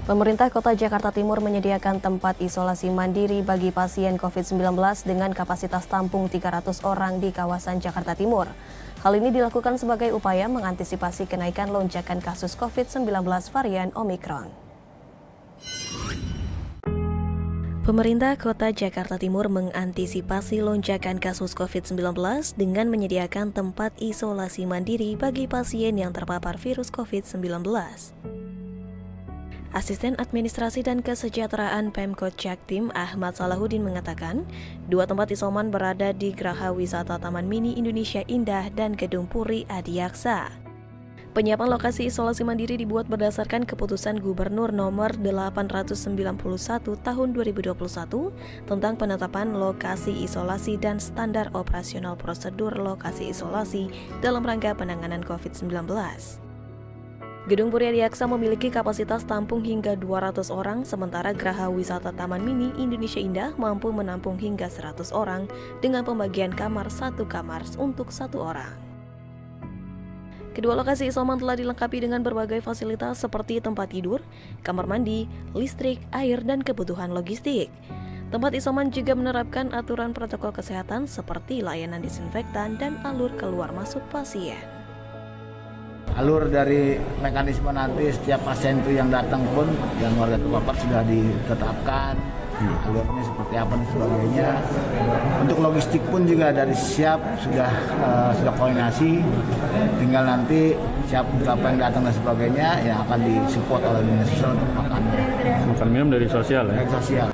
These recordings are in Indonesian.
Pemerintah Kota Jakarta Timur menyediakan tempat isolasi mandiri bagi pasien COVID-19 dengan kapasitas tampung 300 orang di kawasan Jakarta Timur. Hal ini dilakukan sebagai upaya mengantisipasi kenaikan lonjakan kasus COVID-19 varian Omikron. Pemerintah Kota Jakarta Timur mengantisipasi lonjakan kasus COVID-19 dengan menyediakan tempat isolasi mandiri bagi pasien yang terpapar virus COVID-19. Asisten Administrasi dan Kesejahteraan Pemkot Jaktim Ahmad Salahuddin mengatakan, 2 tempat isoman berada di Geraha Wisata Taman Mini Indonesia Indah dan Gedung Puri Adiaksa. Penyiapan lokasi isolasi mandiri dibuat berdasarkan keputusan Gubernur nomor 891 tahun 2021 tentang penetapan lokasi isolasi dan standar operasional prosedur lokasi isolasi dalam rangka penanganan COVID-19. Gedung Puri Adiaksa memiliki kapasitas tampung hingga 200 orang, sementara Geraha Wisata Taman Mini Indonesia Indah mampu menampung hingga 100 orang dengan pembagian kamar 1 kamar untuk 1 orang. Kedua lokasi isoman telah dilengkapi dengan berbagai fasilitas seperti tempat tidur, kamar mandi, listrik, air, dan kebutuhan logistik. Tempat isoman juga menerapkan aturan protokol kesehatan seperti layanan disinfektan dan alur keluar masuk pasien. Alur dari mekanisme nanti setiap pasien itu yang datang pun yang warga terpapar sudah ditetapkan, alurnya seperti apa dan sebagainya. Untuk logistik pun juga dari siap sudah koordinasi, tinggal nanti siap berapa yang datang dan sebagainya yang akan disupport oleh dinas sosial untuk makan minum dari sosial ya. Dari sosial.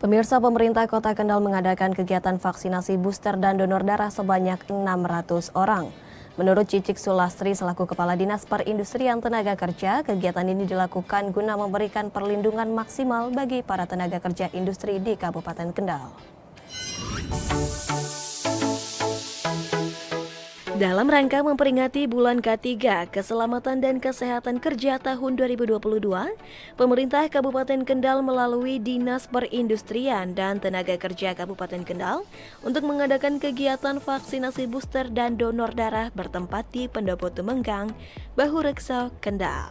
Pemirsa, pemerintah Kota Kendal mengadakan kegiatan vaksinasi booster dan donor darah sebanyak 600 orang. Menurut Cicik Sulastri selaku Kepala Dinas Perindustrian Tenaga Kerja, kegiatan ini dilakukan guna memberikan perlindungan maksimal bagi para tenaga kerja industri di Kabupaten Kendal. Dalam rangka memperingati Bulan K3 Keselamatan dan Kesehatan Kerja tahun 2022, pemerintah Kabupaten Kendal melalui Dinas Perindustrian dan Tenaga Kerja Kabupaten Kendal untuk mengadakan kegiatan vaksinasi booster dan donor darah bertempat di Pendopo Tumenggang, Bahurekso, Kendal.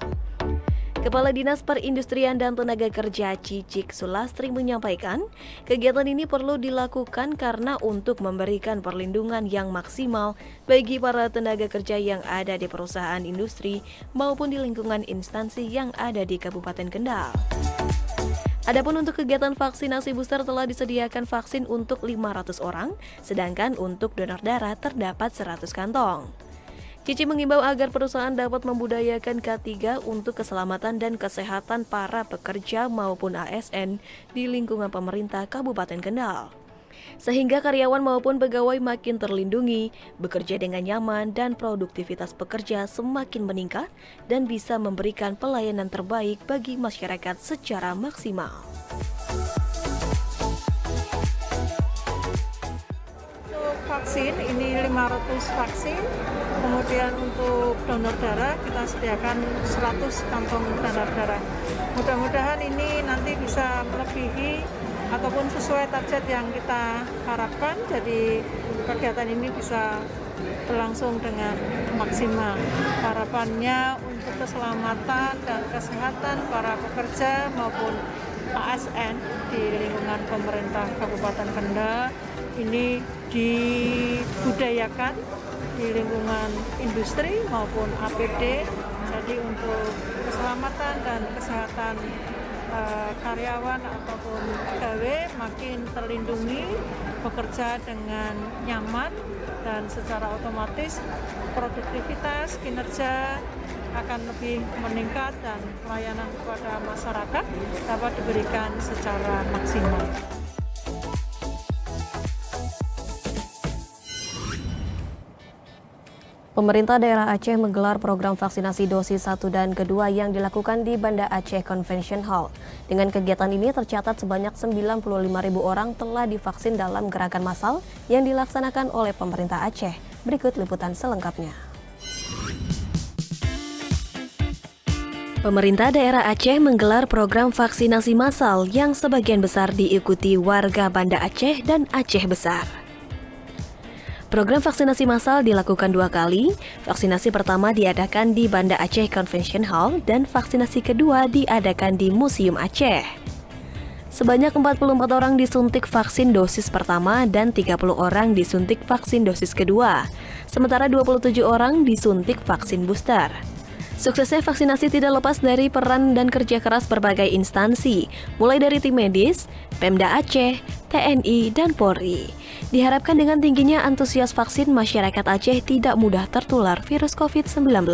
Kepala Dinas Perindustrian dan Tenaga Kerja Cicik Sulastri menyampaikan, kegiatan ini perlu dilakukan karena untuk memberikan perlindungan yang maksimal bagi para tenaga kerja yang ada di perusahaan industri maupun di lingkungan instansi yang ada di Kabupaten Kendal. Adapun untuk kegiatan vaksinasi booster telah disediakan vaksin untuk 500 orang, sedangkan untuk donor darah terdapat 100 kantong. Cici mengimbau agar perusahaan dapat membudayakan K3 untuk keselamatan dan kesehatan para pekerja maupun ASN di lingkungan pemerintah Kabupaten Kendal. Sehingga karyawan maupun pegawai makin terlindungi, bekerja dengan nyaman dan produktivitas pekerja semakin meningkat dan bisa memberikan pelayanan terbaik bagi masyarakat secara maksimal. Vaksin ini 500 vaksin, kemudian untuk donor darah kita sediakan 100 kantong donor darah. Mudah-mudahan ini nanti bisa melebihi ataupun sesuai target yang kita harapkan, jadi kegiatan ini bisa berlangsung dengan maksimal. Harapannya untuk keselamatan dan kesehatan para pekerja maupun ASN di lingkungan pemerintah Kabupaten Kendal ini dibudayakan di lingkungan industri maupun APD. Jadi untuk keselamatan dan kesehatan karyawan ataupun pegawai makin terlindungi, bekerja dengan nyaman dan secara otomatis produktivitas kinerja akan lebih meningkat dan pelayanan kepada masyarakat dapat diberikan secara maksimal. Pemerintah daerah Aceh menggelar program vaksinasi dosis 1 dan kedua yang dilakukan di Banda Aceh Convention Hall. Dengan kegiatan ini tercatat sebanyak 95.000 orang telah divaksin dalam gerakan massal yang dilaksanakan oleh pemerintah Aceh. Berikut liputan selengkapnya. Pemerintah daerah Aceh menggelar program vaksinasi massal yang sebagian besar diikuti warga Banda Aceh dan Aceh Besar. Program vaksinasi massal dilakukan 2 kali. Vaksinasi pertama diadakan di Banda Aceh Convention Hall dan vaksinasi kedua diadakan di Museum Aceh. Sebanyak 44 orang disuntik vaksin dosis pertama dan 30 orang disuntik vaksin dosis kedua. Sementara 27 orang disuntik vaksin booster. Suksesnya vaksinasi tidak lepas dari peran dan kerja keras berbagai instansi, mulai dari tim medis, Pemda Aceh, TNI, dan Polri. Diharapkan dengan tingginya antusias vaksin, masyarakat Aceh tidak mudah tertular virus COVID-19.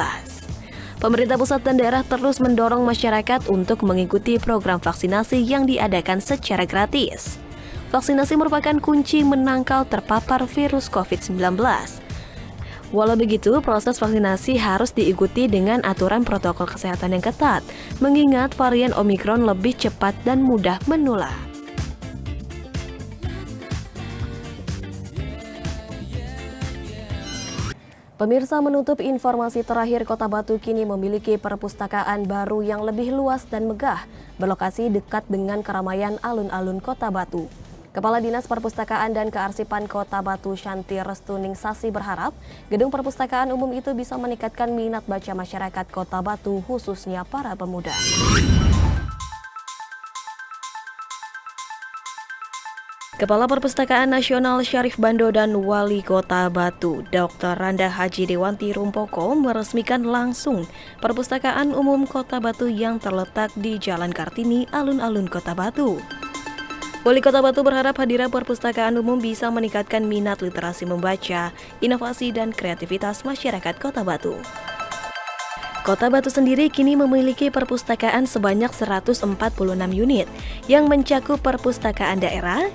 Pemerintah pusat dan daerah terus mendorong masyarakat untuk mengikuti program vaksinasi yang diadakan secara gratis. Vaksinasi merupakan kunci menangkal terpapar virus COVID-19. Walau begitu, proses vaksinasi harus diikuti dengan aturan protokol kesehatan yang ketat, mengingat varian Omikron lebih cepat dan mudah menular. Pemirsa, menutup informasi terakhir, Kota Batu kini memiliki perpustakaan baru yang lebih luas dan megah, berlokasi dekat dengan keramaian alun-alun Kota Batu. Kepala Dinas Perpustakaan dan Kearsipan Kota Batu Shanti Restuning Sasi berharap gedung perpustakaan umum itu bisa meningkatkan minat baca masyarakat Kota Batu, khususnya para pemuda. Kepala Perpustakaan Nasional Syarif Bando dan Wali Kota Batu, Dr. Randa Haji Dewanti Rumpoko meresmikan langsung Perpustakaan Umum Kota Batu yang terletak di Jalan Kartini, alun-alun Kota Batu. Wali Kota Batu berharap hadiran perpustakaan umum bisa meningkatkan minat literasi membaca, inovasi, dan kreativitas masyarakat Kota Batu. Kota Batu sendiri kini memiliki perpustakaan sebanyak 146 unit yang mencakup perpustakaan daerah,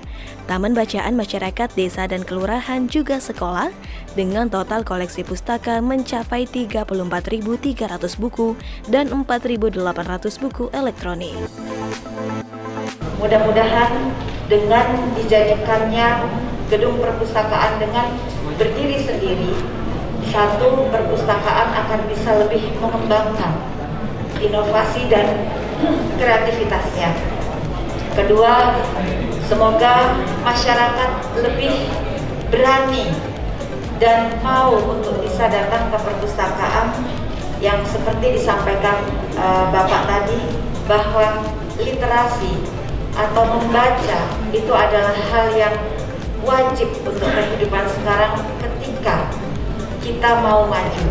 taman bacaan masyarakat desa dan kelurahan, juga sekolah, dengan total koleksi pustaka mencapai 34.300 buku dan 4.800 buku elektronik. Mudah-mudahan dengan dijadikannya gedung perpustakaan dengan berdiri sendiri, satu, perpustakaan akan bisa lebih mengembangkan inovasi dan kreativitasnya. Kedua, semoga masyarakat lebih berani dan mau untuk bisa datang ke perpustakaan yang seperti disampaikan Bapak tadi, bahwa literasi atau membaca itu adalah hal yang wajib untuk kehidupan sekarang ketika kita mau maju.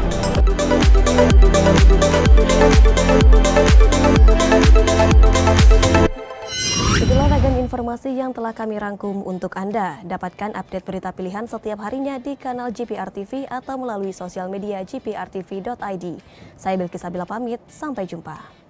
Itulah ragam informasi yang telah kami rangkum untuk Anda. Dapatkan update berita pilihan setiap harinya di kanal GPR TV atau melalui sosial media gprtv.id. Saya Bilkis Abila pamit, sampai jumpa.